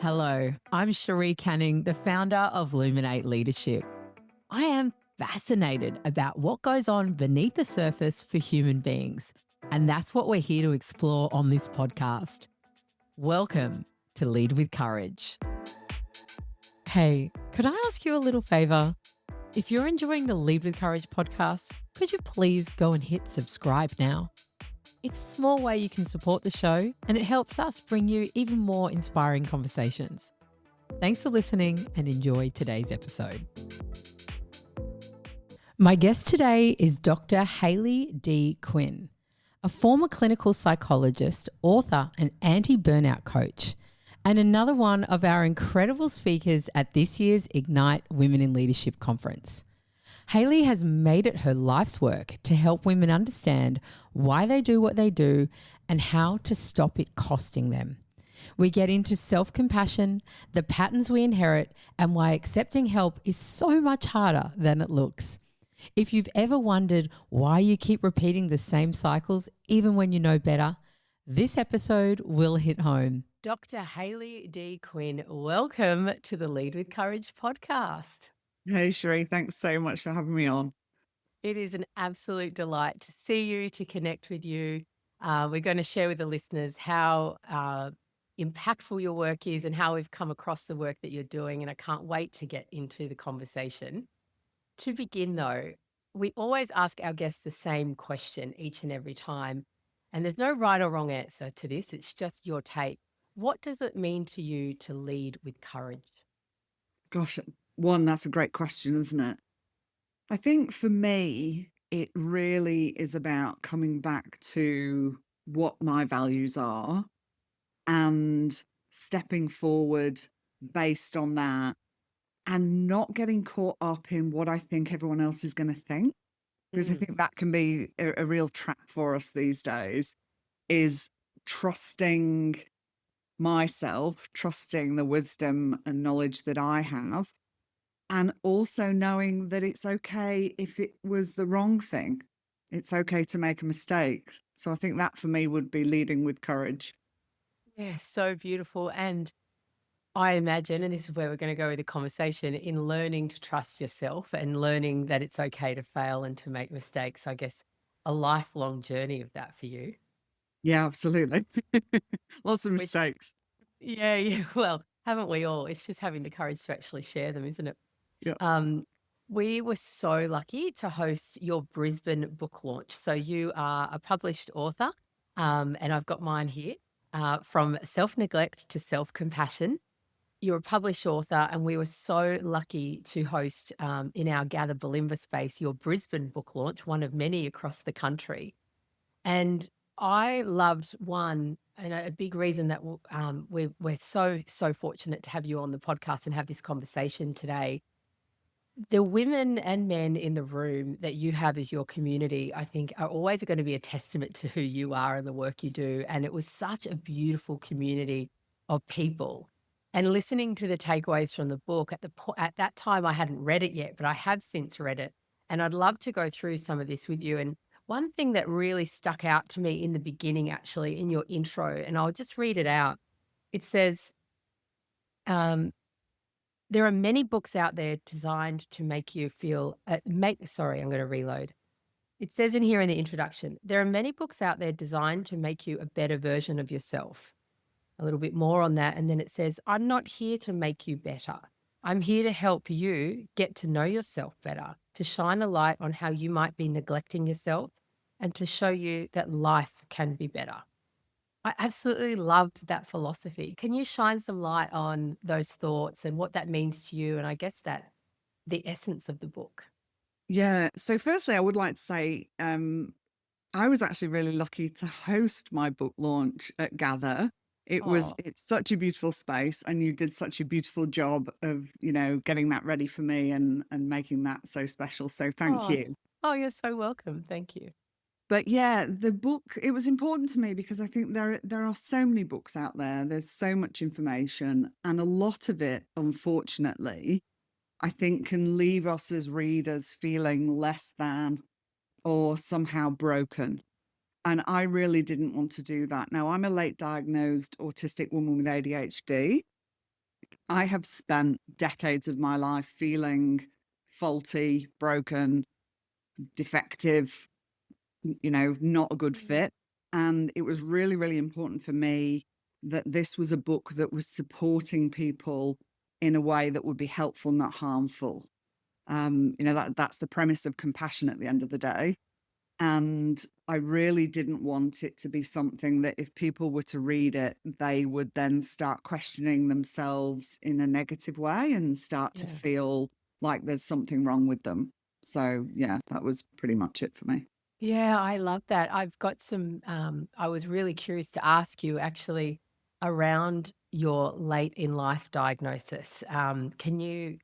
Hello, I'm Cherie Canning, the founder of Luminate Leadership. I am fascinated about what goes on beneath the surface for human beings, and that's what we're here to explore on this podcast. Welcome to Lead with Courage. Hey, could I ask you a little favour? If you're enjoying the Lead with Courage podcast, could you please go and hit subscribe now? It's a small way you can support the show, and it helps us bring you even more inspiring conversations. Thanks for listening and enjoy today's episode. My guest today is Dr. Hayley D. Quinn, a former clinical psychologist, author, and anti-burnout coach, and another one of our incredible speakers at this year's Ignite Women in Leadership Conference. Hayley has made it her life's work to help women understand why they do what they do and how to stop it costing them. We get into self-compassion, the patterns we inherit, and why accepting help is so much harder than it looks. If you've ever wondered why you keep repeating the same cycles even when you know better, this episode will hit home. Dr. Hayley D. Quinn, welcome to the Lead with Courage podcast. Hey, Cherie, thanks so much for having me on. It is an absolute delight to see you, to connect with you. We're going to share with the listeners how impactful your work is and how we've come across the work that you're doing. And I can't wait to get into the conversation. To begin, though, we always ask our guests the same question each and every time. And there's no right or wrong answer to this. It's just your take. What does it mean to you to lead with courage? Gosh, that's a great question, isn't it? I think for me, it really is about coming back to what my values are and stepping forward based on that and not getting caught up in what I think everyone else is going to think. Because I think that can be a real trap for us these days, is trusting myself, trusting the wisdom and knowledge that I have, and also knowing that it's okay if it was the wrong thing. It's okay to make a mistake. So I think that for me would be leading with courage. Yeah, so beautiful. And I imagine, and this is where we're going to go with the conversation, in learning to trust yourself and learning that it's okay to fail and to make mistakes. I guess a lifelong journey of that for you. Yeah, absolutely. Lots of Which, mistakes. yeah. Well, haven't we all? It's just having the courage to actually share them, isn't it? Yeah. We were so lucky to host your Brisbane book launch. So you are a published author, and I've got mine here, From Self-Neglect to Self-Compassion. You're a published author, and we were so lucky to host in our Gather Balimba space your Brisbane book launch, one of many across the country. And I loved one, and a big reason that we're so fortunate to have you on the podcast and have this conversation today. The women and men in the room that you have as your community, I think, are always going to be a testament to who you are and the work you do. And it was such a beautiful community of people. And listening to the takeaways from the book at that time, I hadn't read it yet, but I have since read it. And I'd love to go through some of this with you. And one thing that really stuck out to me in the beginning, actually, in your intro, and I'll just read it out. It says, there are many books out there designed to make you feel, sorry, I'm going to reload. It says in here in the introduction, there are many books out there designed to make you a better version of yourself. A little bit more on that. And then it says, I'm not here to make you better. I'm here to help you get to know yourself better, to shine a light on how you might be neglecting yourself, and to show you that life can be better. I absolutely loved that philosophy. Can you shine some light on those thoughts and what that means to you? And I guess that the essence of the book. Yeah. So firstly, I would like to say I was actually really lucky to host my book launch at Gather. Oh, It's such a beautiful space, and you did such a beautiful job of, getting that ready for me and making that so special. So thank oh, you. oh, you're so welcome. Thank you. But yeah, the book, it was important to me because I think there are so many books out there. There's so much information, and a lot of it, unfortunately, I think can leave us as readers feeling less than or somehow broken. And I really didn't want to do that. Now, I'm a late diagnosed autistic woman with ADHD. I have spent decades of my life feeling faulty, broken, defective, not a good Mm. fit. And it was really, really important for me that this was a book that was supporting people in a way that would be helpful, not harmful. That's the premise of compassion at the end of the day. And I really didn't want it to be something that if people were to read it, they would then start questioning themselves in a negative way and start to Yeah. feel like there's something wrong with them. So, yeah, that was pretty much it for me. Yeah, I love that. I've got some, I was really curious to ask you actually around your late in life diagnosis. Can you,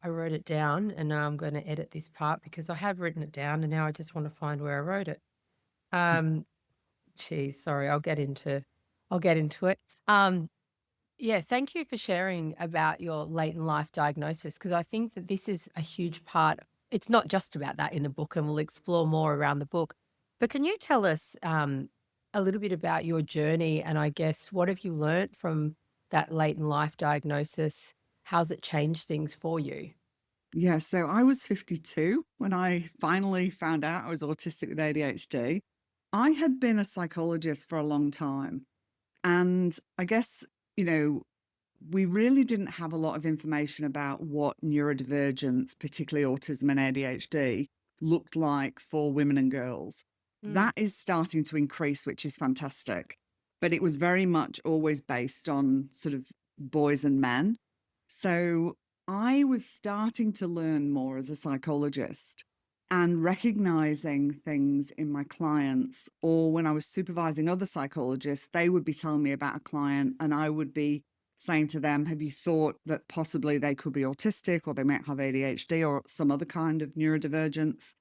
I wrote it down and now I'm going to edit this part because I have written it down and now I just want to find where I wrote it. Um, Geez, sorry, I'll get into it. Um, yeah, thank you for sharing about your late in life diagnosis because I think that this is a huge part. It's not just about that in the book, and we'll explore more around the book. But can you tell us a little bit about your journey and I guess what have you learnt from that late in life diagnosis? How's it changed things for you? Yeah, so I was 52 when I finally found out I was autistic with ADHD. I had been a psychologist for a long time. And I guess, you know, we really didn't have a lot of information about what neurodivergence, particularly autism and ADHD, looked like for women and girls. Mm, That is starting to increase, which is fantastic. But it was very much always based on sort of boys and men. So I was starting to learn more as a psychologist and recognizing things in my clients, or when I was supervising other psychologists, they would be telling me about a client and I would be saying to them, have you thought that possibly they could be autistic or they might have ADHD or some other kind of neurodivergence?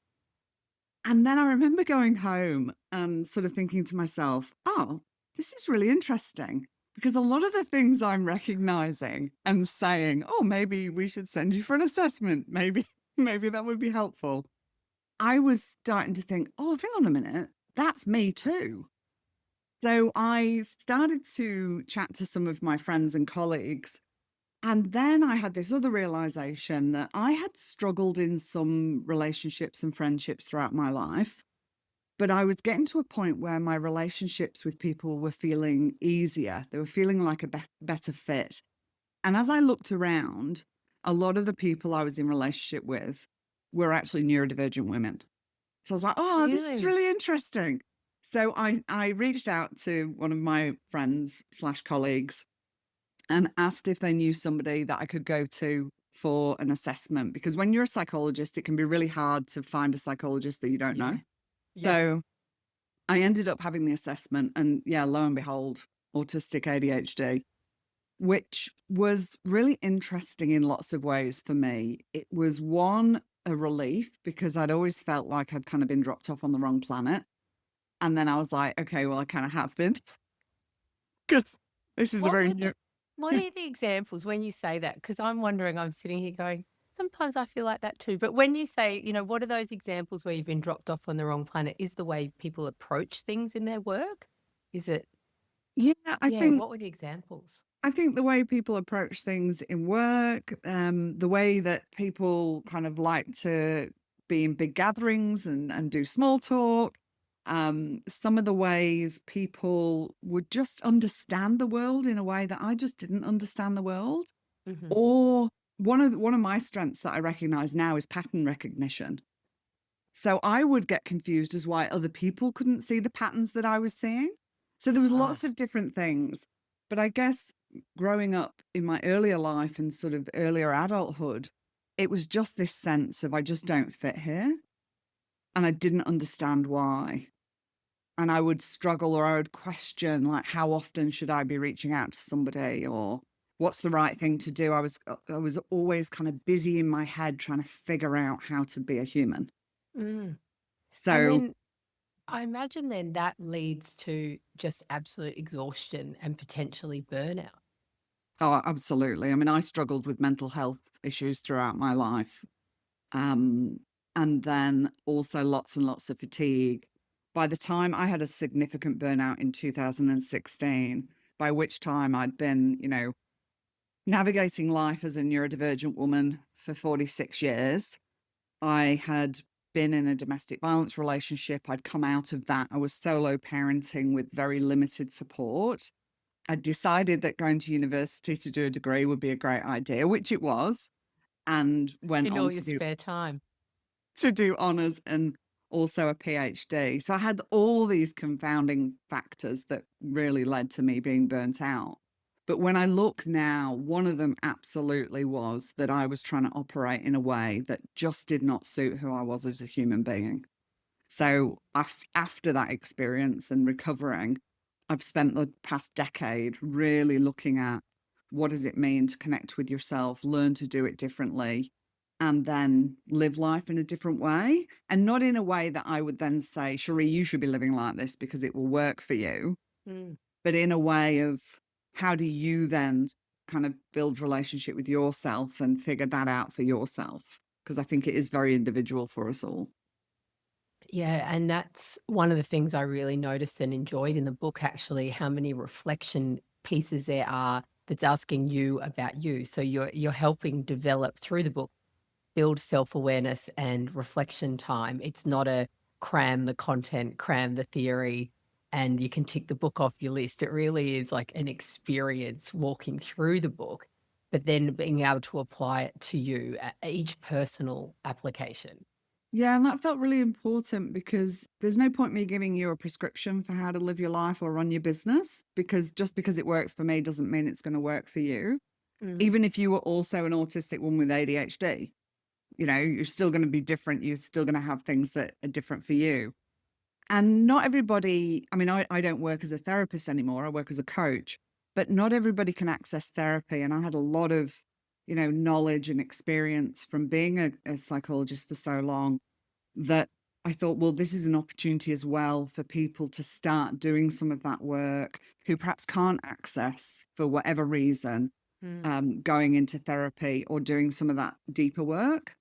And then I remember going home and sort of thinking to myself, oh, this is really interesting because a lot of the things I'm recognizing and saying, oh, maybe we should send you for an assessment. Maybe, maybe that would be helpful. I was starting to think, oh, hang on a minute, that's me too. So I started to chat to some of my friends and colleagues. And then I had this other realization that I had struggled in some relationships and friendships throughout my life. But I was getting to a point where my relationships with people were feeling easier. They were feeling like a better fit. And as I looked around, a lot of the people I was in relationship with were actually neurodivergent women. So I was like, oh, this is really? really interesting. So I reached out to one of my friends slash colleagues and asked if they knew somebody that I could go to for an assessment. Because when you're a psychologist, it can be really hard to find a psychologist that you don't Yeah. know. Yep. So I ended up having the assessment, and yeah, lo and behold, autistic ADHD, which was really interesting in lots of ways for me. It was one, a relief because I'd always felt like I'd kind of been dropped off on the wrong planet. And then I was like, okay, well, I kind of have been because this is a What very were new. the what are the examples when you say that? Because I'm wondering, I'm sitting here going, sometimes I feel like that too. But when you say, what are those examples where you've been dropped off on the wrong planet? Is the way people approach things in their work? Is it, Yeah, yeah, what were the examples? I think the way people approach things in work, the way that people kind of like to be in big gatherings and do small talk, some of the ways people would just understand the world in a way that I just didn't understand the world. Hmm. Or one of my strengths that I recognize now is pattern recognition. So I would get confused as why other people couldn't see the patterns that I was seeing. So there was lots Ah, of different things. But I guess growing up in my earlier life and sort of earlier adulthood, it was just this sense of I just don't fit here. And I didn't understand why. And I would struggle or I would question like how often should I be reaching out to somebody or what's the right thing to do? I was always kind of busy in my head trying to figure out how to be a human. mm. And So then I imagine then that leads to just absolute exhaustion and potentially burnout. oh, absolutely. I mean, I struggled with mental health issues throughout my life. Um, and then also lots and lots of fatigue. By the time I had a significant burnout in 2016, by which time I'd been, navigating life as a neurodivergent woman for 46 years. I had been in a domestic violence relationship. I'd come out of that. I was solo parenting with very limited support. I decided that going to university to do a degree would be a great idea, which it was, and went In on all your spare time. to do honors and also a PhD. So I had all these confounding factors that really led to me being burnt out. But when I look now, one of them absolutely was that I was trying to operate in a way that just did not suit who I was as a human being. So after that experience and recovering, I've spent the past decade really looking at what does it mean to connect with yourself, learn to do it differently, and then live life in a different way. And not in a way that I would then say, Cherie, you should be living like this because it will work for you, Mm. but in a way of how do you then kind of build relationship with yourself and figure that out for yourself? Because I think it is very individual for us all. Yeah, and that's one of the things I really noticed and enjoyed in the book, actually, how many reflection pieces there are that's asking you about you. So you're helping develop through the book, build self-awareness and reflection time. It's not a cram the content, cram the theory, and you can tick the book off your list. It really is like an experience walking through the book, but then being able to apply it to you at each personal application. Yeah, and that felt really important because there's no point me giving you a prescription for how to live your life or run your business because just because it works for me doesn't mean it's going to work for you. Mhm. Even if you were also an autistic woman with ADHD, you're still going to be different. You're still going to have things that are different for you. And not everybody, I mean, I don't work as a therapist anymore. I work as a coach, but not everybody can access therapy. And I had a lot of, knowledge and experience from being a psychologist for so long that I thought, well, this is an opportunity as well for people to start doing some of that work who perhaps can't access for whatever reason, Mm. going into therapy or doing some of that deeper work.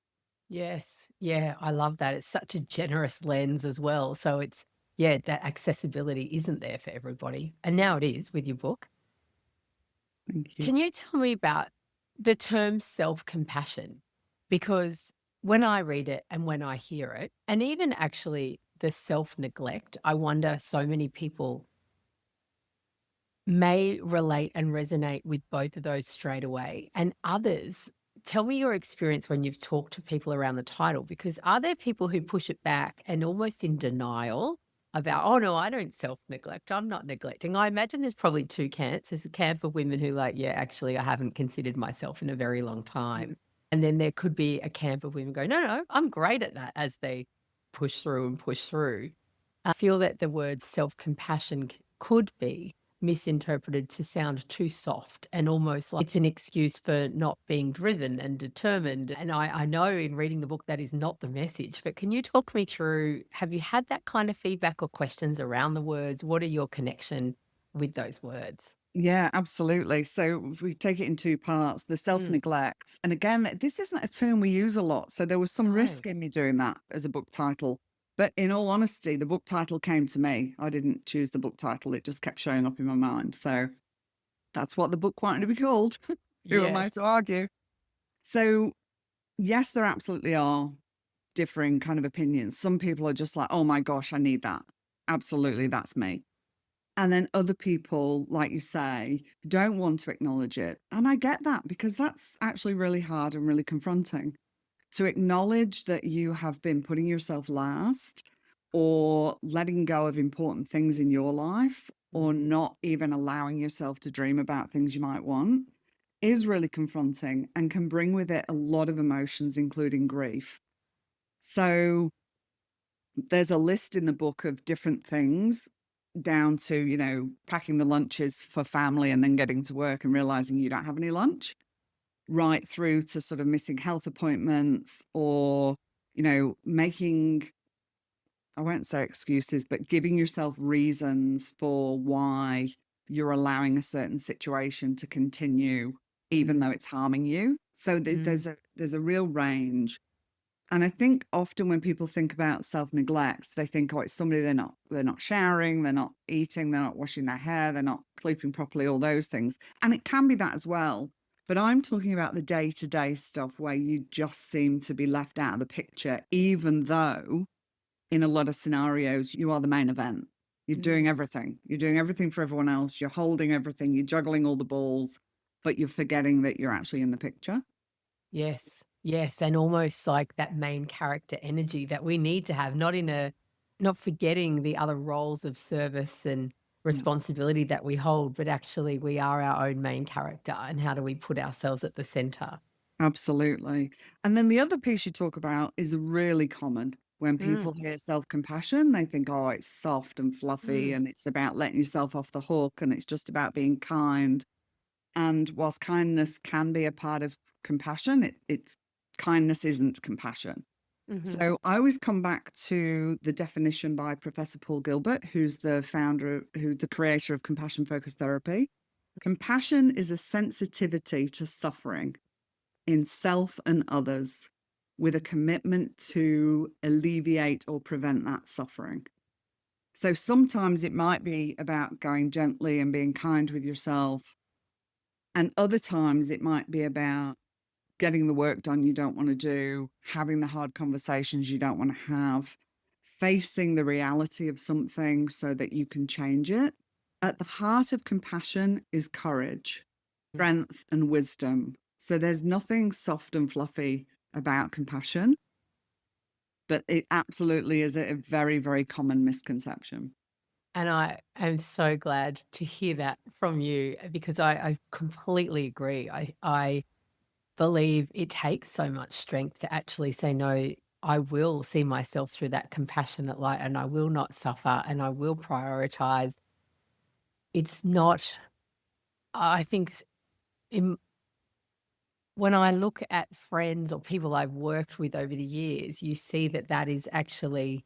Yes. Yeah, I love that. It's such a generous lens as well. So it's, yeah, that accessibility isn't there for everybody. And now it is with your book. Thank you. Can you tell me about the term self-compassion? Because when I read it and when I hear it, and even actually the self-neglect, I wonder so many people may relate and resonate with both of those straight away. And others, tell me your experience when you've talked to people around the title, because are there people who push it back and almost in denial about, oh no, I don't self-neglect. I'm not neglecting. I imagine there's probably two camps. There's a camp of women who like, yeah, actually, I haven't considered myself in a very long time. And then there could be a camp of women go, no, no, I'm great at that as they push through and push through. I feel that the word self-compassion could be misinterpreted to sound too soft and almost like it's an excuse for not being driven and determined. And I know in reading the book that is not the message, but can you talk me through, have you had that kind of feedback or questions around the words? What are your connection with those words? Yeah, absolutely. So if we take it in two parts, the Mm, self-neglect. And again, this isn't a term we use a lot. So there was some no. risk in me doing that as a book title. But in all honesty, the book title came to me. I didn't choose the book title. It just kept showing up in my mind. So that's what the book wanted to be called. Who am I Yes. to argue? So yes, there absolutely are differing kind of opinions. Some people are just like, oh my gosh, I need that. Absolutely, that's me. And then other people, like you say, don't want to acknowledge it. And I get that because that's actually really hard and really confronting to acknowledge that you have been putting yourself last or letting go of important things in your life or Mm, not even allowing yourself to dream about things you might want is really confronting and can bring with it a lot of emotions, including grief. So there's a list in the book of different things down to, packing the lunches for family and then getting to work and realizing you don't have any lunch, right through to sort of missing health appointments or, making, I won't say excuses, but giving yourself reasons for why you're allowing a certain situation to continue, even though mm, it's harming you. So mm, there's a real range. And I think often when people think about self-neglect, they think, oh, it's somebody they're not showering, they're not eating, they're not washing their hair, they're not sleeping properly, all those things. And it can be that as well. But I'm talking about the day-to-day stuff where you just seem to be left out of the picture, even though in a lot of scenarios, you are the main event. You're doing Mm. everything. You're doing everything for everyone else. You're holding everything. You're juggling all the balls, but you're forgetting that you're actually in the picture. Yes, yes, and almost like that main character energy that we need to have, not forgetting the other roles of service and Yeah, responsibility that we hold, but actually we are our own main character, and how do we put ourselves at the center? absolutely. And then the other piece you talk about is really common. When people Mm, hear self compassion, they think, oh, it's soft and fluffy mm, and it's about letting yourself off the hook and it's just about being kind. And whilst kindness can be a part of compassion, it's kindness isn't compassion. mhm, So I always come back to the definition by Professor Paul Gilbert, who's the creator of compassion focused therapy. Compassion is a sensitivity to suffering in self and others with a commitment to alleviate or prevent that suffering. So sometimes it might be about going gently and being kind with yourself. And other times it might be about getting the work done you don't want to do, having the hard conversations you don't want to have, facing the reality of something so that you can change it. At the heart of compassion is courage, mm. strength, and wisdom. So there's nothing soft and fluffy about compassion, but it absolutely is a very, very common misconception. And I am so glad to hear that from you, because I completely agree. I believe it takes so much strength to actually say, "No, I will see myself through that compassionate light, and I will not suffer, and I will prioritize." It's not I think in when I look at friends or people I've worked with over the years, you see that that is actually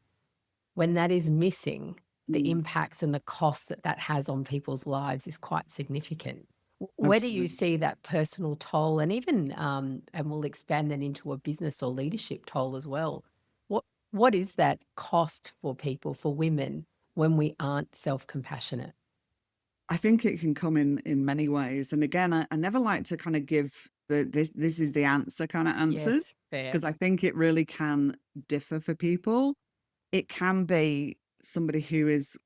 when that is missing, the Mm, impacts and the cost that that has on people's lives is quite significant. Where do you absolutely. see that personal toll, and even, and we'll expand that into a business or leadership toll as well. What what is that cost for people, for women, when we aren't self-compassionate? I think it can come in many ways. And again, I never like to kind of give this is the answer kind of answers Yes, fair. because I think it really can differ for people. It can be somebody who is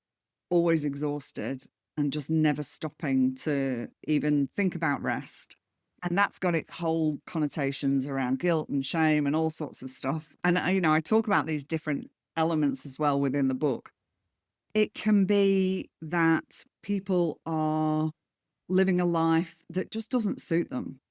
always exhausted and just never stopping to even think about rest. And that's got its whole connotations around guilt and shame and all sorts of stuff. And I talk about these different elements as well within the book. It can be that people are living a life that just doesn't suit them.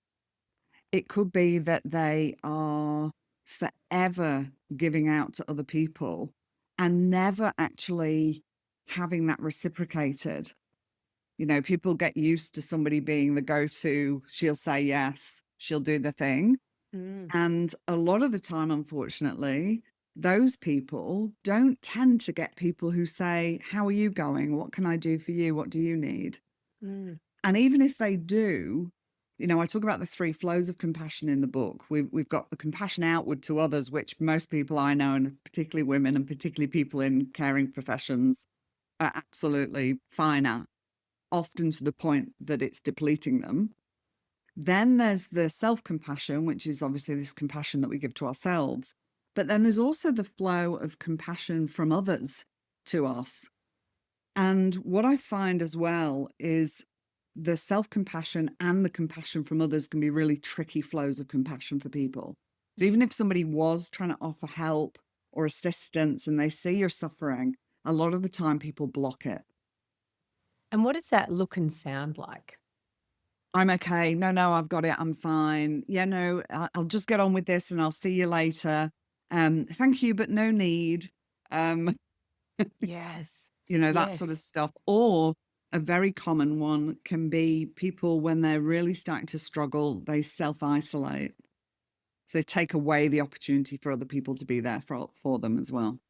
It could be that they are forever giving out to other people and never actually having that reciprocated. People get used to somebody being the go to, she'll say yes, she'll do the thing. Mm, And a lot of the time, unfortunately, those people don't tend to get people who say, how are you going? What can I do for you? What do you need? mm, And even if they do, I talk about the three flows of compassion in the book. We've got the compassion outward to others, which most people I know, and particularly women and particularly people in caring professions, are absolutely fine at, often to the point that it's depleting them. Then there's the self compassion, which is obviously this compassion that we give to ourselves. But then there's also the flow of compassion from others to us. And what I find as well is the self compassion and the compassion from others can be really tricky flows of compassion for people. So even if somebody was trying to offer help or assistance and they see you're suffering, a lot of the time people block it. and what does that look and sound like? I'm okay. No, no, I've got it. I'm fine. Yeah, no, I'll just get on with this and I'll see you later. Thank you, but no need. Um, Yes, that sort of yes. stuff. Or a very common one can be people when they're really starting to struggle, they self isolate. So they take away the opportunity for other people to be there for them as well.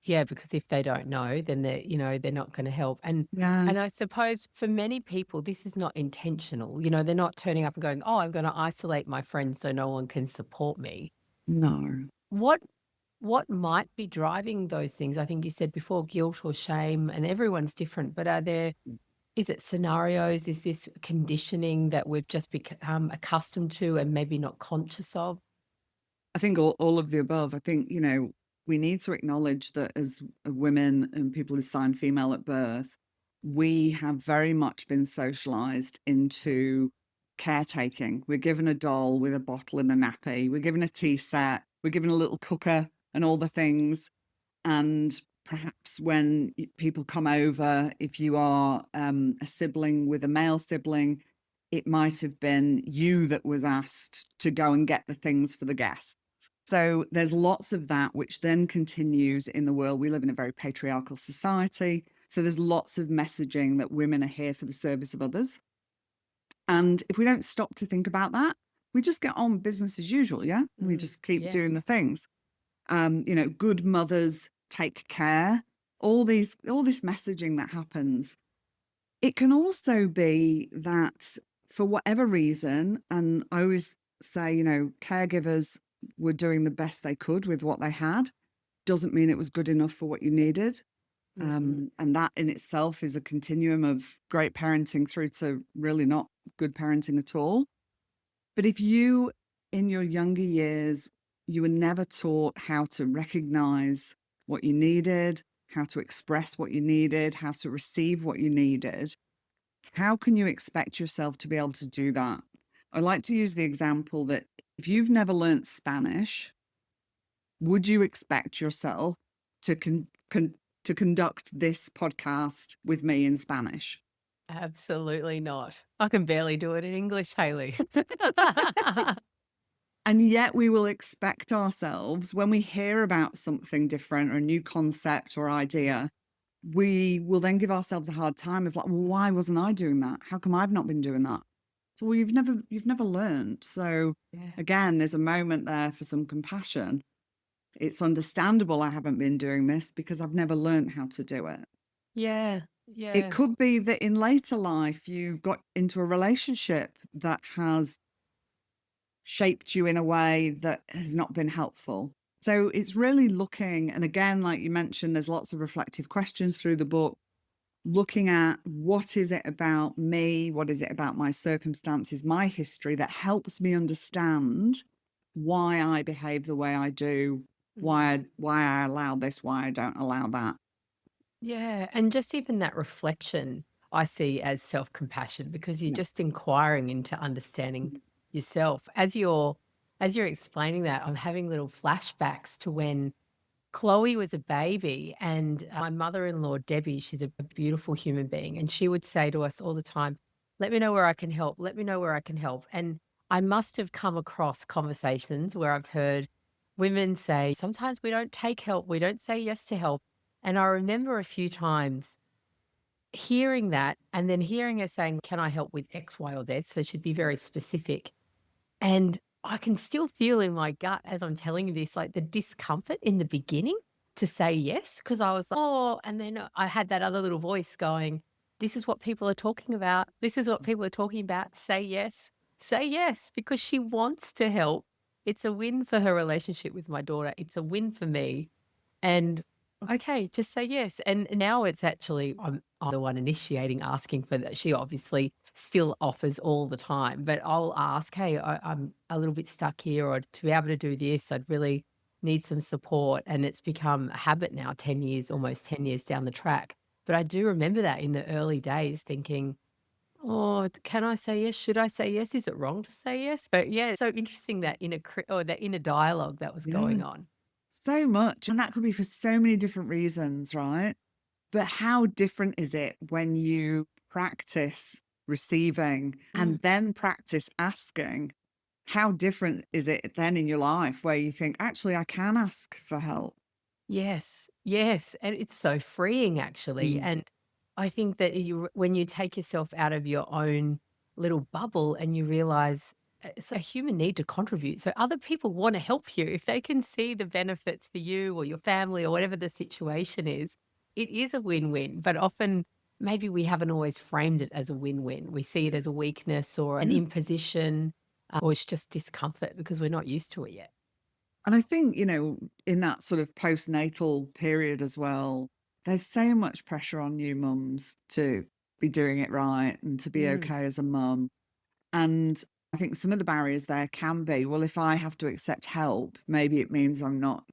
Yeah, because if they don't know, then they're not gonna help, Yeah. and I suppose for many people, this is not intentional, they're not turning up and going, "Oh, I'm gonna isolate my friends so no one can support me." No. What what might be driving those things? I think you said before guilt or shame, and everyone's different, but are there Is it scenarios? Is this conditioning that we've just become accustomed to and maybe not conscious of? I think all of the above. I think, we need to acknowledge that as women and people assigned female at birth, we have very much been socialized into caretaking. We're given a doll with a bottle and a nappy. We're given a tea set. We're given a little cooker and all the things. And perhaps when people come over, if you are a sibling with a male sibling, it might have been you that was asked to go and get the things for the guests. So there's lots of that, which then continues in the world. We live in a very patriarchal society. So there's lots of messaging that women are here for the service of others. And if we don't stop to think about that, we just get on business as usual. Yeah. We just keep Yes. doing the things. Good mothers take care. All this messaging that happens. It can also be that for whatever reason, and I always say, caregivers were doing the best they could with what they had, doesn't mean it was good enough for what you needed. Mhm. And that in itself is a continuum of great parenting through to really not good parenting at all. But if you, in your younger years, you were never taught how to recognize what you needed, how to express what you needed, how to receive what you needed, how can you expect yourself to be able to do that? I like to use the example that if you've never learnt Spanish, would you expect yourself to to conduct this podcast with me in Spanish? Absolutely not. I can barely do it in English, Hayley. And yet we will expect ourselves when we hear about something different or a new concept or idea, we will then give ourselves a hard time of like, well, why wasn't I doing that? How come I've not been doing that? So, well, you've never learned. So Yeah. again, there's a moment there for some compassion. It's understandable I haven't been doing this because I've never learned how to do it. Yeah. It Yeah. could be that in later life you got into a relationship that has shaped you in a way that has not been helpful. So it's really looking, and again, like you mentioned, there's lots of reflective questions through the book, looking at what is it about me, what is it about my circumstances, my history that helps me understand why I behave the way I do, Mm. why I allow this, why I don't allow that. Yeah, and just even that reflection I see as self-compassion because you're Yeah. just inquiring into understanding yourself. As you're explaining that, I'm having little flashbacks to when Chloe was a baby and my mother-in-law, Debbie, she's a beautiful human being, and she would say to us all the time, "Let me know where I can help. Let me know where I can help." And I must have come across conversations where I've heard women say, "Sometimes we don't take help. We don't say yes to help." And I remember a few times hearing that and then hearing her saying, "Can I help with X, Y, or Z?" So she'd be very specific. And I can still feel in my gut as I'm telling you this, like the discomfort in the beginning to say yes, because I was like, oh, and then I had that other little voice going, this is what people are talking about. This is what people are talking about. Say yes, because she wants to help. It's a win for her relationship with my daughter. It's a win for me. And okay, just say yes. And now it's actually I'm the one initiating asking for that. She obviously still offers all the time, but I'll ask, hey, I'm a little bit stuck here, or to be able to do this, I'd really need some support. And it's become a habit now, 10 years, almost 10 years down the track. But I do remember that in the early days thinking, oh, can I say yes? Should I say yes? Is it wrong to say yes? But yeah, it's so interesting that or that inner dialogue that was Yeah. going on. So much. And that could be for so many different reasons, right? But how different is it when you practice receiving Mm. and then practice asking? How different is it then in your life where you think, actually, I can ask for help? Yes, yes, and it's so freeing actually, Mm. and I think that when you take yourself out of your own little bubble and you realize it's a human need to contribute, so other people wanna help you. If they can see the benefits for you or your family or whatever the situation is, it is a win-win, but often maybe we haven't always framed it as a win-win. We see it as a weakness or an Yeah. imposition, or it's just discomfort because we're not used to it yet. And I think, in that sort of postnatal period as well, there's so much pressure on you mums to be doing it right and to be Mm, okay as a mum. And I think some of the barriers there can be, well, if I have to accept help, maybe it means I'm not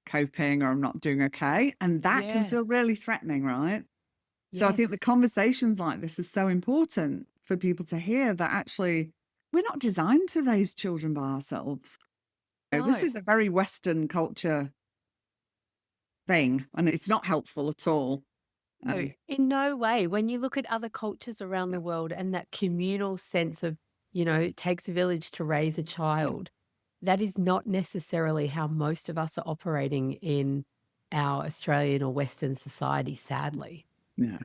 coping or I'm not doing okay. And that can yeah. feel really threatening, right? So I think the Yes. conversations like this is so important for people to hear that actually we're not designed to raise children by ourselves. This No. is a very Western culture thing, and it's not helpful at all. No, Um, in no way. When you look at other cultures around yeah, the world and that communal sense of, it takes a village to raise a yeah, child, that is not necessarily how most of us are operating in our Australian or Western society, sadly, yeah,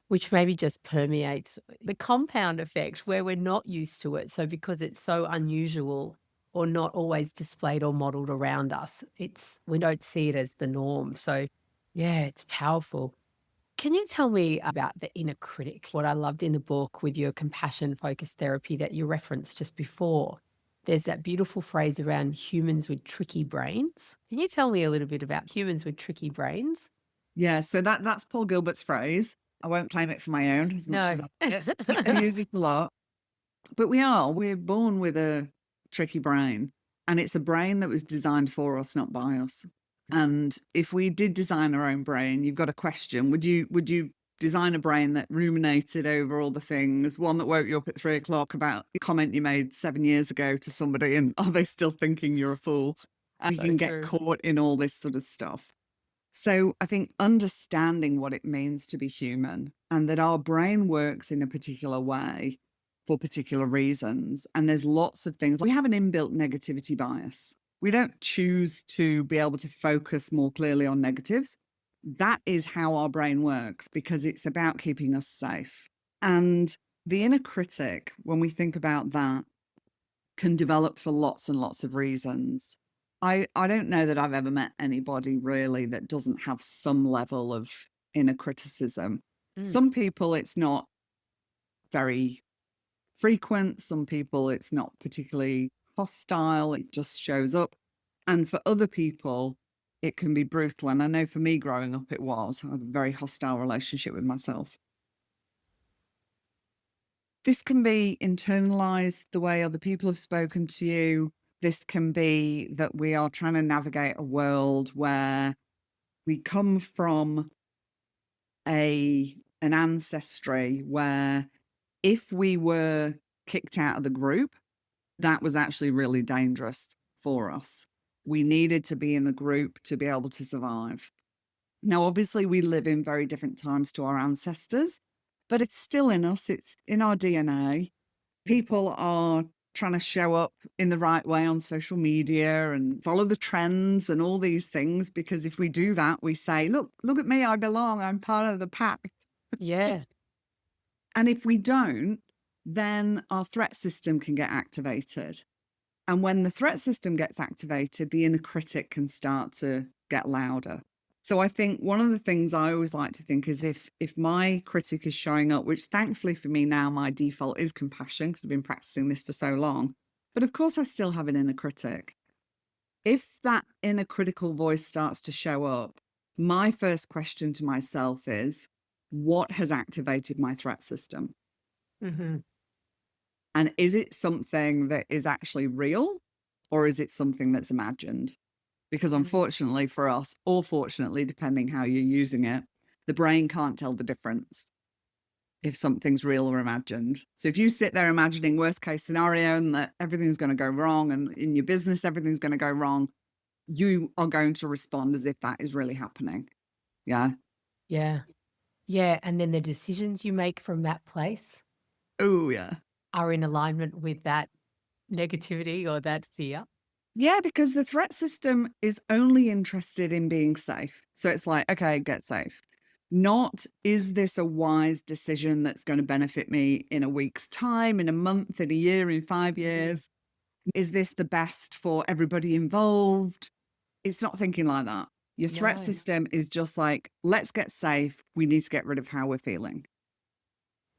which maybe just permeates the compound effect where we're not used to it. So, because it's so unusual or not always displayed or modeled around us, we don't see it as the norm. So, yeah, it's powerful. Can you tell me about the inner critic? What I loved in the book with your compassion focused therapy that you referenced just before. There's that beautiful phrase around humans with tricky brains. Can you tell me a little bit about humans with tricky brains? yeah. So that's Paul Gilbert's phrase. I won't claim it for my own as much No. as I use it a lot. But we're born with a tricky brain, and it's a brain that was designed for us, not by us. And if we did design our own brain, you've got a question. Would you design a brain that ruminated over all the things, one that woke you up at 3 o'clock about a comment you made 7 years ago to somebody, and are they still thinking you're a fool? And you So can get true. caught in all this sort of stuff. So I think understanding what it means to be human and that our brain works in a particular way for particular reasons. And there's lots of things. We have an inbuilt negativity bias. We don't choose to be able to focus more clearly on negatives. That is how our brain works because it's about keeping us safe. And the inner critic, when we think about that, can develop for lots and lots of reasons. I don't know that I've ever met anybody really that doesn't have some level of inner criticism. Mm. Some people it's not very frequent, some people it's not particularly hostile, it just shows up. And for other people, it can be brutal. And I know for me growing up, it was. I had a very hostile relationship with myself. This can be internalized the way other people have spoken to you. This can be that we are trying to navigate a world where we come from an ancestry where if we were kicked out of the group, that was actually really dangerous for us. We needed to be in the group to be able to survive. Now, obviously, we live in very different times to our ancestors, but it's still in us, it's in our DNA. People are trying to show up in the right way on social media and follow the trends and all these things because if we do that we say look at me, I belong, I'm part of the pack. Yeah. And if we don't, then our threat system can get activated, and when the threat system gets activated the inner critic can start to get louder. So I think one of the things I always like to think is if my critic is showing up, which thankfully for me now, my default is compassion because I've been practicing this for so long. But of course, I still have an inner critic. If that inner critical voice starts to show up, my first question to myself is, what has activated my threat system? Hmm. And is it something that is actually real or is it something that's imagined? Because unfortunately for us, or fortunately, depending how you're using it, the brain can't tell the difference if something's real or imagined. So if you sit there imagining worst case scenario and that everything's going to go wrong and in your business everything's going to go wrong, you are going to respond as if that is really happening. Yeah. Yeah. Yeah. And then the decisions you make from that place Oh yeah. are in alignment with that negativity or that fear. Yeah, because the threat system is only interested in being safe. So it's like, okay, get safe. Not, is this a wise decision that's going to benefit me in a week's time, in a month, in a year, in 5 years? Is this the best for everybody involved? It's not thinking like that. Your threat No. system is just like, let's get safe. We need to get rid of how we're feeling.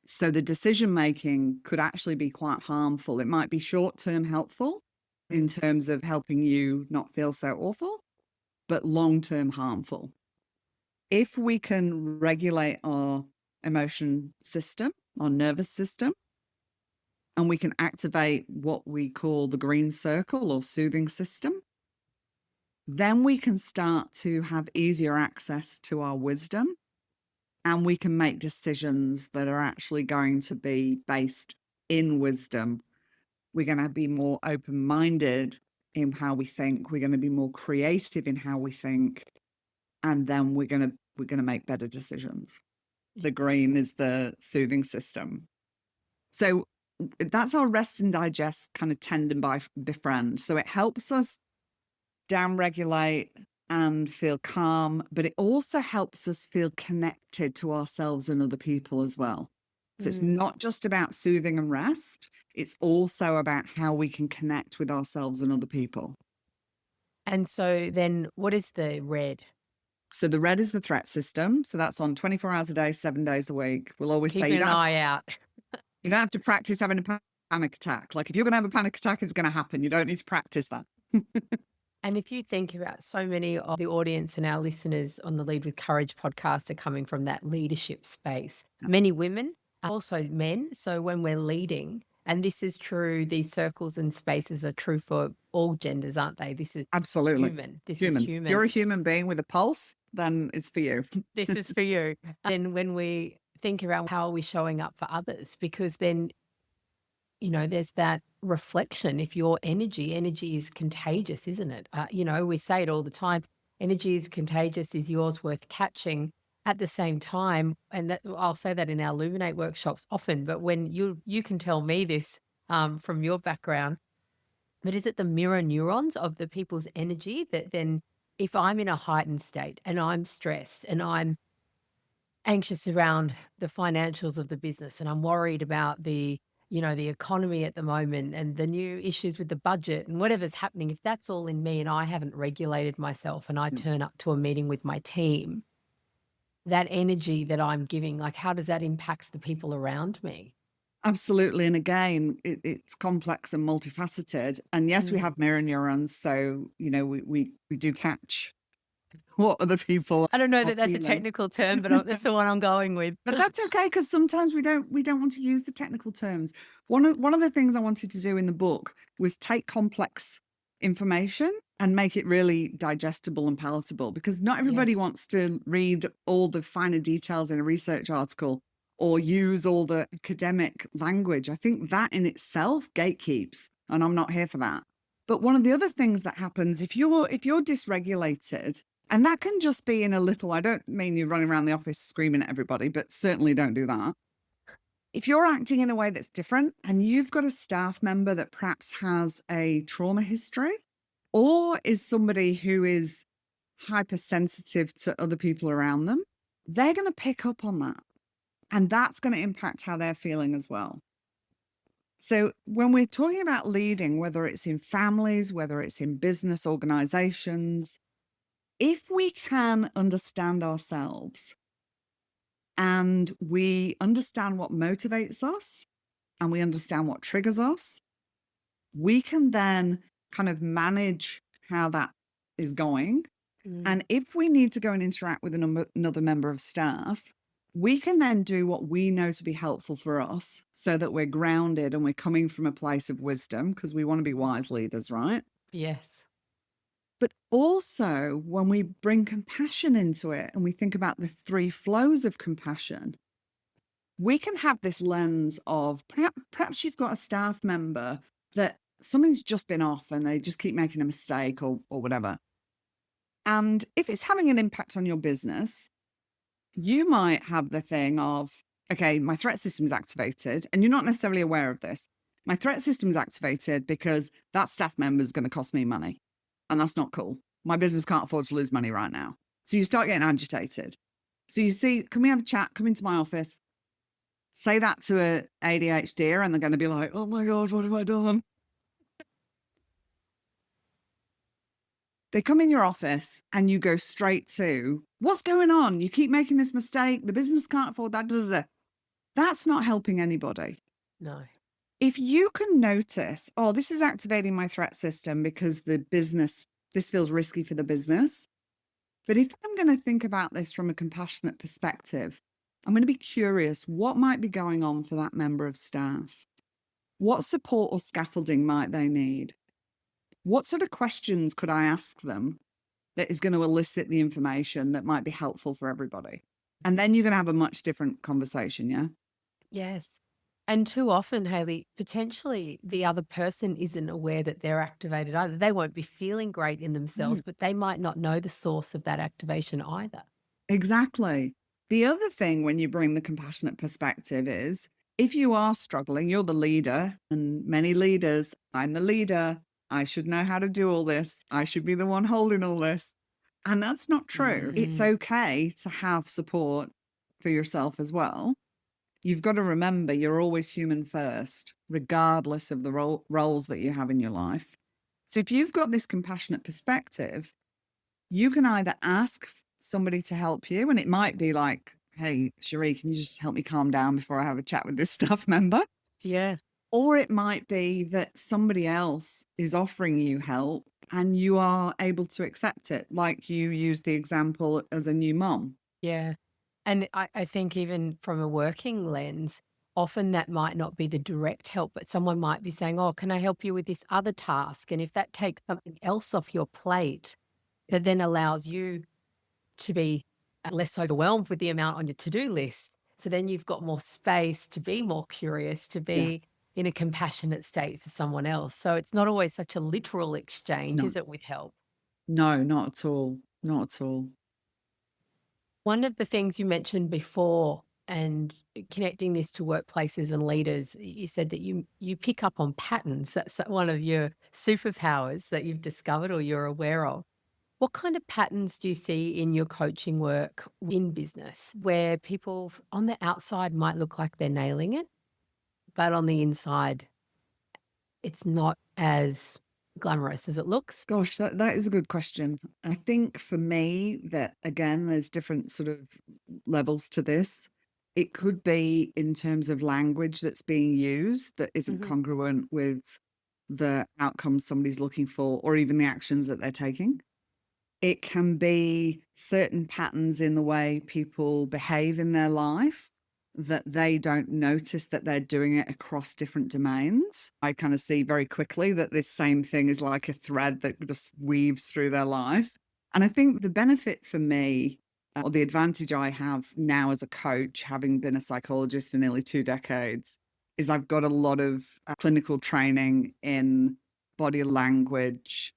So the decision making could actually be quite harmful. It might be short term helpful in Mm. terms of helping you not feel so awful, but long term harmful. If we can regulate our emotion system, our nervous system, and we can activate what we call the green circle or soothing system. Then we can start to have easier access to our wisdom, and we can make decisions that are actually going to be based in wisdom. We're going to be more open-minded in how we think. We're going to be more creative in how we think, and then we're going to make better decisions. The green is the soothing system. So that's our rest and digest, kind of tend and befriend. So it helps us downregulate and feel calm, but it also helps us feel connected to ourselves and other people as well. So it's not just about soothing and rest. It's also about how we can connect with ourselves and other people. And so then what is the red? So the red is the threat system. So that's on 24 hours a day, 7 days a week. We'll always say Keeping an eye out. you don't have to practice having a panic attack. Like if you're going to have a panic attack, it's going to happen. You don't need to practice that. And if you think about so many of the audience and our listeners on the Lead with Courage podcast are coming from that leadership space, many women, also men. So when we're leading, and this is true, these circles and spaces are true for all genders, aren't they? This is absolutely human. This human. is human. If you're a human being with a pulse, then it's for you. This is for you. And when we think around how are we showing up for others, because then, you know, there's that reflection. If your energy is contagious, isn't it? You know, we say it all the time. Energy is contagious. Is yours worth catching? At the same time, and that, I'll say that in our Illuminate workshops often, but when you can tell me this from your background, but is it the mirror neurons of the people's energy that then if I'm in a heightened state and I'm stressed and I'm anxious around the financials of the business and I'm worried about the, you know, the economy at the moment and the new issues with the budget and whatever's happening, if that's all in me and I haven't regulated myself and I turn up to a meeting with my team, that energy that I'm giving, like how does that impact the people around me? Absolutely. And again, it's complex and multifaceted. And yes, we have mirror neurons. So, you know, we do catch what other people I don't know are that that's a feeling. technical term, but that's the one I'm going with. But that's okay, because sometimes we don't want to use the technical terms. One of the things I wanted to do in the book was take complex information and make it really digestible and palatable, because not everybody Yes. wants to read all the finer details in a research article or use all the academic language. I think that in itself gatekeeps, and I'm not here for that. But one of the other things that happens if you're dysregulated, and that can just be in a little, I don't mean you're running around the office screaming at everybody, but certainly don't do that. If you're acting in a way that's different and you've got a staff member that perhaps has a trauma history or is somebody who is hypersensitive to other people around them, they're going to pick up on that. And that's going to impact how they're feeling as well. So when we're talking about leading, whether it's in families, whether it's in business organizations, if we can understand ourselves and we understand what motivates us and we understand what triggers us, we can then kind of manage how that is going. And if we need to go and interact with another member of staff, we can then do what we know to be helpful for us so that we're grounded and we're coming from a place of wisdom, because we want to be wise leaders, right? Yes. But also when we bring compassion into it and we think about the 3 flows of compassion, we can have this lens of perhaps you've got a staff member that something's just been off and they just keep making a mistake or whatever. And if it's having an impact on your business, you might have the thing of, okay, my threat system is activated, and you're not necessarily aware of this. My threat system is activated because that staff member is going to cost me money, and that's not cool. My business can't afford to lose money right now. So you start getting agitated. So you see, can we have a chat? Come into my office. Say that to a ADHDer, and they're going to be like, oh my God, what have I done? They come in your office and you go straight to, what's going on? You keep making this mistake. The business can't afford that. Da, da, da. That's not helping anybody. No. If you can notice, oh, this is activating my threat system because this feels risky for the business. But if I'm going to think about this from a compassionate perspective, I'm going to be curious what might be going on for that member of staff. What support or scaffolding might they need? What sort of questions could I ask them that is going to elicit the information that might be helpful for everybody? And then you're going to have a much different conversation, yeah? Yes. And too often, Hayley, potentially the other person isn't aware that they're activated either. They won't be feeling great in themselves, Mm. but they might not know the source of that activation either. Exactly. The other thing when you bring the compassionate perspective is if you are struggling, you're the leader, and many leaders, I'm the leader. I should know how to do all this. I should be the one holding all this. And that's not true. It's Mm, okay to have support for yourself as well. You've got to remember you're always human first, regardless of the roles that you have in your life. So if you've got this compassionate perspective, you can either ask somebody to help you, and it might be like, hey, Cherie, can you just help me calm down before I have a chat with this staff member? yeah, Or it might be that somebody else is offering you help and you are able to accept it, like you used the example as a new mom. yeah. And I think even from a working lens, often that might not be the direct help, but someone might be saying, oh, can I help you with this other task? And if that takes something else off your plate, that then allows you to be less overwhelmed with the amount on your to-do list. So then you've got more space to be more curious, to Yeah. be in a compassionate state for someone else. So it's not always such a literal exchange, No, is it, with help? no, not at all. Not at all. One of the things you mentioned before, and connecting this to workplaces and leaders, you said that you pick up on patterns. That's one of your superpowers that you've discovered or you're aware of. What kind of patterns do you see in your coaching work in business where people on the outside might look like they're nailing it, but on the inside, it's not as glamorous as it looks? Gosh, that is a good question. I think for me that again, there's different sort of levels to this. It could be in terms of language that's being used that isn't Hmm. congruent with the outcomes somebody's looking for or even the actions that they're taking. It can be certain patterns in the way people behave in their life that they don't notice that they're doing it across different domains. I kind of see very quickly that this same thing is like a thread that just weaves through their life. And I think the benefit for me, or the advantage I have now as a coach, having been a psychologist for nearly 2 decades, is I've got a lot of clinical training in body language,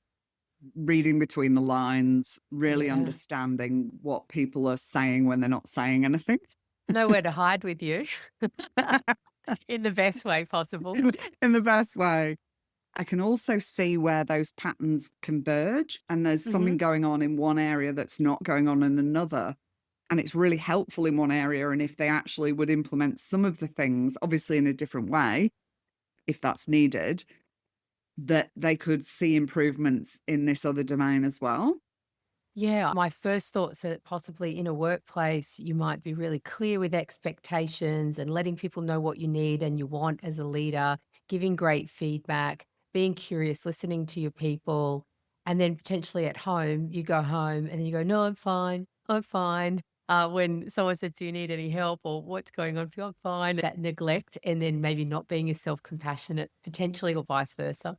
reading between the lines, really Yeah. understanding what people are saying when they're not saying anything. Nowhere to hide with you in the best way possible. In the best way. I can also see where those patterns converge and there's Hmm. something going on in one area that's not going on in another. And it's really helpful in one area. And if they actually would implement some of the things, obviously in a different way, if that's needed, that they could see improvements in this other domain as well. Yeah, my first thoughts that possibly in a workplace, you might be really clear with expectations and letting people know what you need and you want as a leader, giving great feedback, being curious, listening to your people. And then potentially at home, you go home and you go, no, I'm fine. I'm fine. When someone says, do you need any help or what's going on for you? I'm fine. That neglect and then maybe not being as self compassionate, potentially, or vice versa.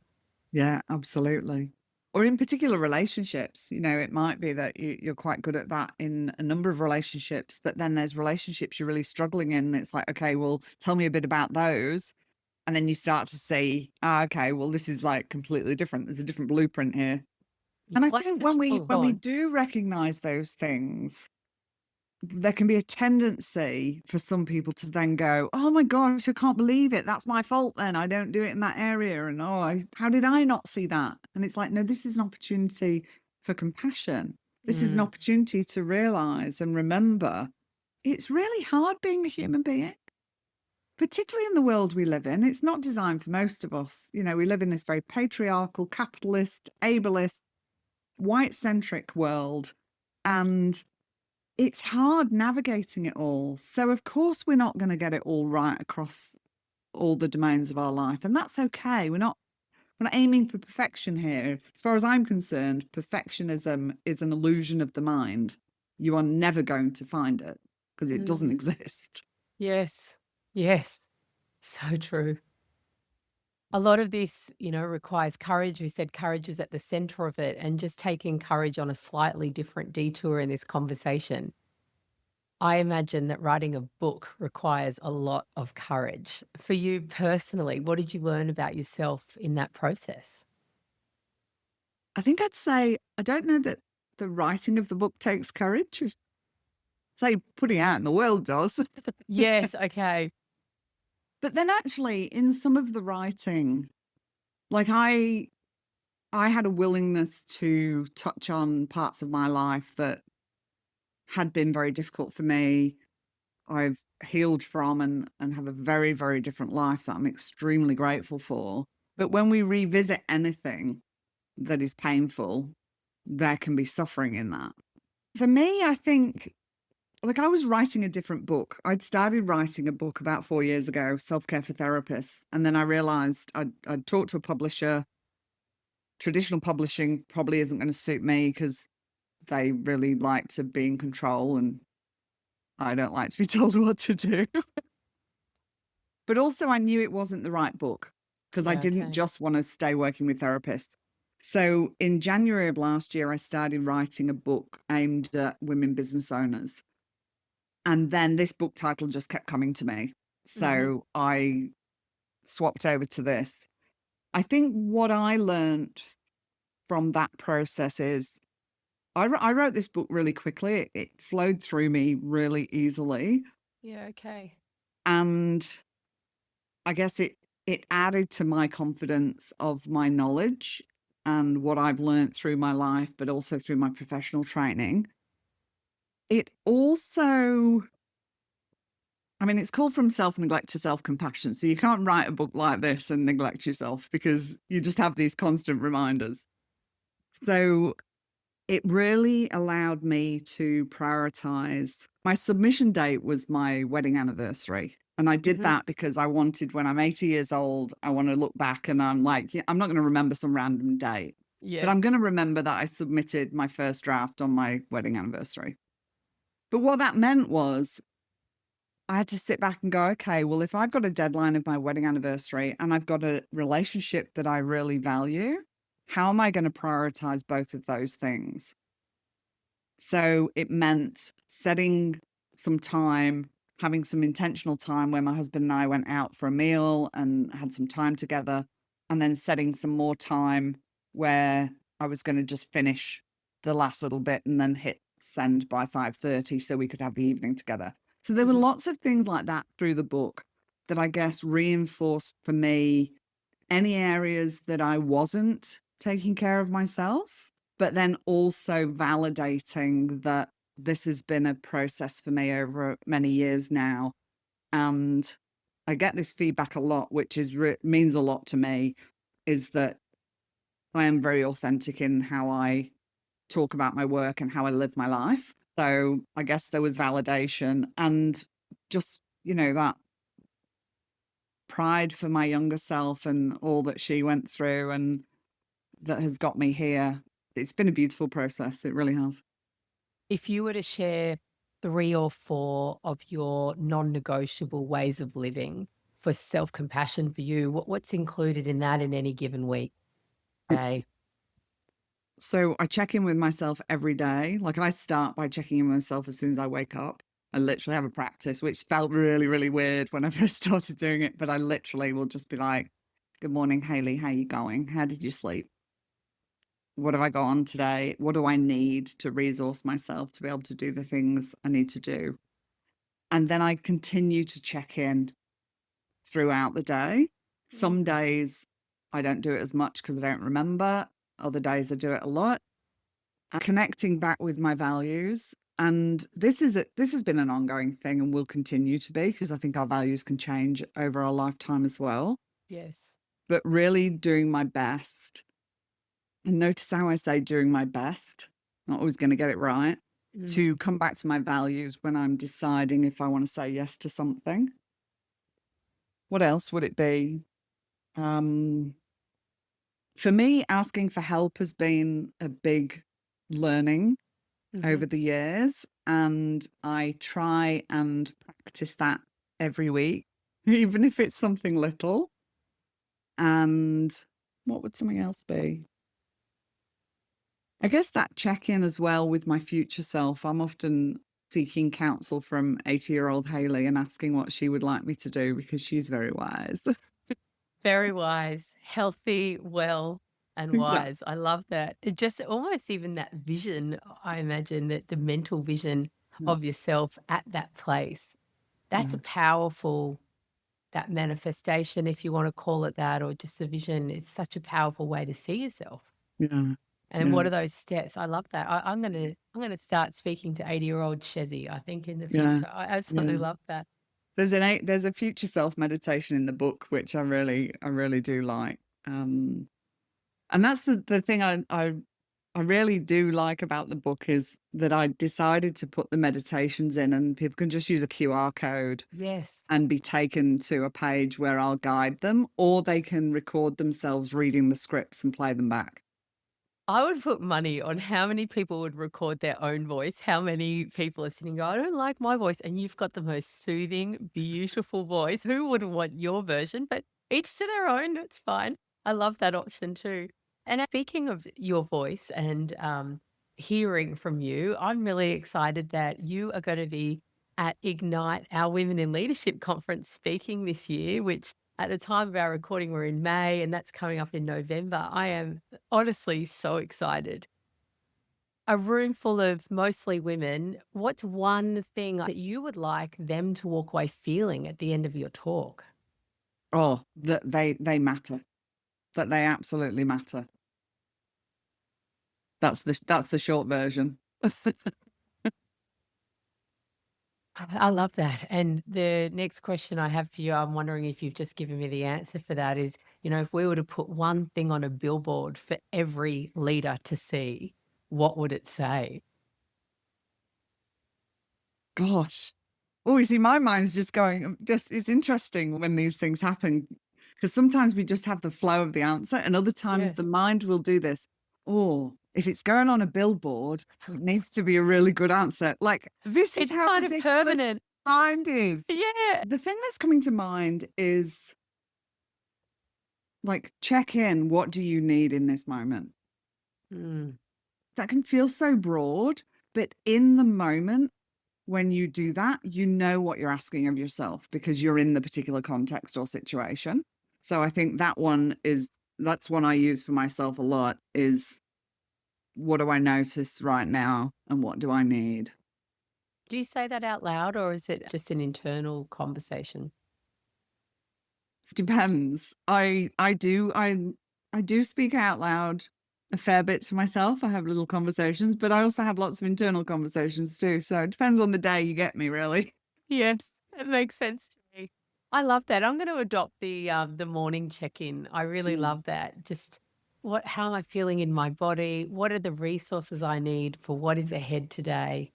Yeah, absolutely. Or in particular relationships, it might be that you're quite good at that in a number of relationships, but then there's relationships you're really struggling in. And it's like, okay, well, tell me a bit about those. And then you start to see, okay, well, this is like completely different. There's a different blueprint here. And I Like, think when we oh, when go we on. do recognize those things, there can be a tendency for some people to then go, "Oh my gosh, I can't believe it. That's my fault then. I don't do it in that area." And, "Oh, how did I not see that?" And it's like, no, this is an opportunity for compassion. This is an Mm, opportunity to realize and remember it's really hard being a human being, particularly in the world we live in. It's not designed for most of us. We live in this very patriarchal, capitalist, ableist, white centric world. And it's hard navigating it all. So, of course, we're not going to get it all right across all the domains of our life. And that's okay. We're not aiming for perfection here. As far as I'm concerned, perfectionism is an illusion of the mind. You are never going to find it. because it doesn't Mm. exist. Yes. Yes. So true. A lot of this, requires courage. We said courage was at the center of it, and just taking courage on a slightly different detour in this conversation. I imagine that writing a book requires a lot of courage. For you personally, what did you learn about yourself in that process? I think I'd say I don't know that the writing of the book takes courage. Say putting out in the world does. Yes, okay. But then actually in some of the writing, like I had a willingness to touch on parts of my life that had been very difficult for me. I've healed from and have a very, very different life that I'm extremely grateful for. But when we revisit anything that is painful, there can be suffering in that. For me, I think like I was writing a different book. I'd started writing a book about 4 years ago, Self Care for Therapists. And then I realized I'd talked to a publisher. Traditional publishing probably isn't going to suit me because they really like to be in control and I don't like to be told what to do. But also, I knew it wasn't the right book because I Yeah, didn't okay. just want to stay working with therapists. So in January of last year, I started writing a book aimed at women business owners. And then this book title just kept coming to me. Mhm. So I swapped over to this. I think what I learned from that process is I wrote this book really quickly. It flowed through me really easily. Yeah, okay. And I guess it added to my confidence of my knowledge and what I've learned through my life, but also through my professional training. It also, I mean, it's called From Self Neglect to Self Compassion. So you can't write a book like this and neglect yourself because you just have these constant reminders. So it really allowed me to prioritize. My submission date was my wedding anniversary. And I did Mhm. that because I wanted, when I'm 80 years old, I want to look back and I'm like, yeah, I'm not going to remember some random date, but Yes. I'm going to remember that I submitted my first draft on my wedding anniversary. But what that meant was I had to sit back and go, okay, well, if I've got a deadline of my wedding anniversary and I've got a relationship that I really value, how am I going to prioritize both of those things? So it meant setting some time, having some intentional time where my husband and I went out for a meal and had some time together, and then setting some more time where I was going to just finish the last little bit and then hit send by 5:30 so we could have the evening together. So there were Mhm. lots of things like that through the book that I guess reinforced for me any areas that I wasn't taking care of myself, but then also validating that this has been a process for me over many years now. And I get this feedback a lot, which is means a lot to me, is that I am very authentic in how I talk about my work and how I live my life. So I guess there was validation and just, that pride for my younger self and all that she went through and that has got me here. It's been a beautiful process. It really has. If you were to share 3 or 4 of your non-negotiable ways of living for self-compassion for you, what's included in that in any given week, day? So I check in with myself every day. Like I start by checking in with myself as soon as I wake up. I literally have a practice, which felt really, really weird when I first started doing it. But I literally will just be like, "Good morning, Hayley. How you going? How did you sleep? What have I got on today? What do I need to resource myself to be able to do the things I need to do?" And then I continue to check in throughout the day. Some Mm. days I don't do it as much because I don't remember. Other days I do it a lot. Connecting back with my values. And this has been an ongoing thing and will continue to be because I think our values can change over our lifetime as well. Yes. But really doing my best. And notice how I say doing my best. Not always going to get it right. To Mm. come back to my values when I'm deciding if I want to say yes to something. What else would it be? Um, for me, asking for help has been a big learning over Mhm. the years. and I try and practice that every week, even if it's something little. And what would something else be? I guess that check-in as well with my future self. I'm often seeking counsel from 80-year-old Hayley and asking what she would like me to do because she's very wise. Very wise, healthy, well, and Yeah. wise. I love that. It just almost even that vision, I imagine that the mental vision Yeah. of yourself at that place, that's a Yeah. powerful that manifestation, if you wanna call it that, or just the vision. It's such a powerful way to see yourself. Yeah. And Yeah. what are those steps? I love that. I'm gonna start speaking to 80-year-old Chezzy, I think, in the Yeah. future. I absolutely Yeah. love that. There's a future self meditation in the book, which I really do like. And that's the thing I really do like about the book is that I decided to put the meditations in and people can just use a QR code Yes. and be taken to a page where I'll guide them, or they can record themselves reading the scripts and play them back. I would put money on how many people would record their own voice, how many people are sitting going, "I don't like my voice," and you've got the most soothing, beautiful voice. Who wouldn't want your version? But each to their own, it's fine. I love that option too. And speaking of your voice and, hearing from you, I'm really excited that you are gonna be at Ignite, our Women in Leadership conference speaking this year, which at the time of our recording, we're in May, and that's coming up in November. I am honestly so excited. A room full of mostly women, what's one thing that you would like them to walk away feeling at the end of your talk? Oh, that they matter, that they absolutely matter. That's the short version. I love that. And the next question I have for you, I'm wondering if you've just given me the answer for that is, if we were to put one thing on a billboard for every leader to see, what would it say? Gosh. Oh, you see, my mind's just going, just it's interesting when these things happen because sometimes we just have the flow of the answer, and other times Yes. the mind will do this. Oh, if it's going on a billboard, it needs to be a really good answer. Like, this is It's how kind of ridiculous permanent. mind is. Yeah. The thing that's coming to mind is like, check in. What do you need in this moment? Mm. That can feel so broad, but in the moment, when you do that, you know what you're asking of yourself because you're in the particular context or situation. So I think that's one I use for myself a lot is what do I notice right now and what do I need? Do you say that out loud or is it just an internal conversation? It depends. I do speak out loud a fair bit to myself. I have little conversations, but I also have lots of internal conversations too. So it depends on the day you get me, really. Yes, it makes sense to me. I love that. I'm going to adopt the morning check-in. I really Mm. love that. Just how am I feeling in my body? What are the resources I need for what is ahead today?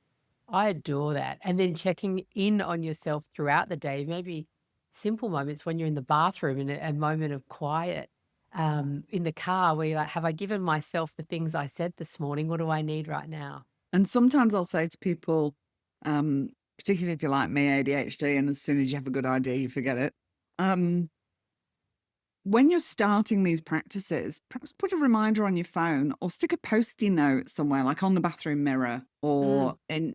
I adore that. And then checking in on yourself throughout the day, maybe simple moments when you're in the bathroom in a moment of quiet, in the car where you're like, have I given myself the things I said this morning? What do I need right now? And sometimes I'll say to people, um, particularly if you're like me, ADHD, and as soon as you have a good idea, you forget it. Um, when you're starting these practices, perhaps put a reminder on your phone or stick a post-it note somewhere, like on the bathroom mirror Mm, or in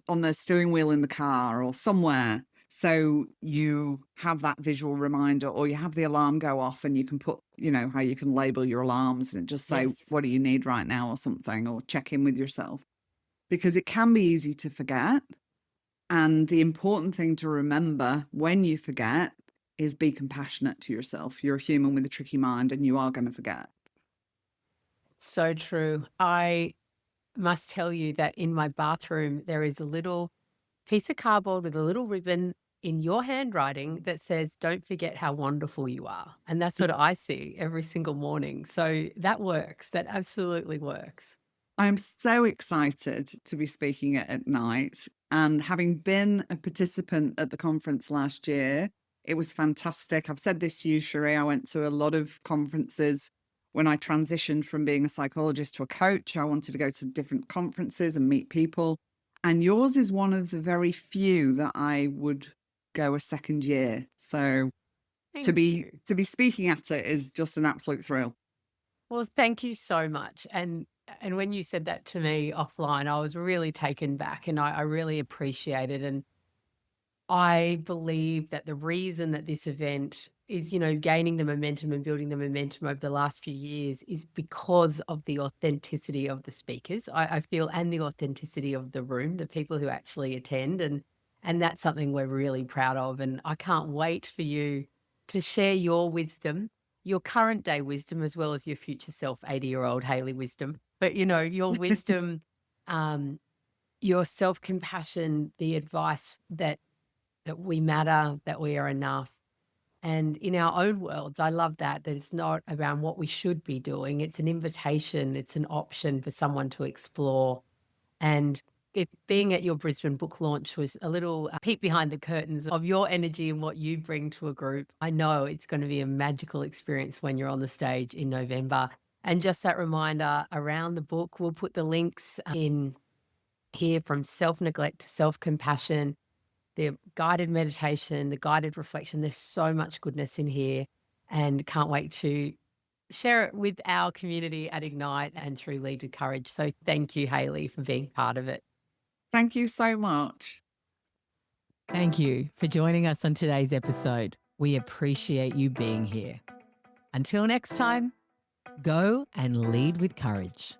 on the steering wheel in the car or somewhere. So you have that visual reminder, or you have the alarm go off and you can put, how you can label your alarms and just say, yes. what do you need right now or something, or check in with yourself because it can be easy to forget. And the important thing to remember when you forget is be compassionate to yourself. You're a human with a tricky mind and you are going to forget. So true. I must tell you that in my bathroom, there is a little piece of cardboard with a little ribbon in your handwriting that says, "Don't forget how wonderful you are." And that's what I see every single morning. So that works. That absolutely works. I'm so excited to be speaking at night. And having been a participant at the conference last year, it was fantastic. I've said this to you, Cherie. I went to a lot of conferences when I transitioned from being a psychologist to a coach. I wanted to go to different conferences and meet people. And yours is one of the very few that I would go a second year. So to Thank be you. to be speaking at it is just an absolute thrill. Well, thank you so much. And when you said that to me offline, I was really taken back and I really appreciate it. And I believe that the reason that this event is, gaining the momentum and building the momentum over the last few years is because of the authenticity of the speakers. I feel, and the authenticity of the room, the people who actually attend, and that's something we're really proud of. And I can't wait for you to share your wisdom, your current day wisdom, as well as your future self, 80-year-old Hayley wisdom. But your wisdom, um, your self compassion, the advice that we matter, that we are enough. And in our own worlds, I love that it's not around what we should be doing. It's an invitation, it's an option for someone to explore. And if being at your Brisbane book launch was a little peek behind the curtains of your energy and what you bring to a group, I know it's going to be a magical experience when you're on the stage in November. And just that reminder around the book, we'll put the links in here, from self neglect to self compassion, the guided meditation, the guided reflection. There's so much goodness in here, and can't wait to share it with our community at Ignite and through Lead with Courage. So thank you, Hayley, for being part of it. Thank you so much. Thank you for joining us on today's episode. We appreciate you being here. Until next time, go and lead with courage.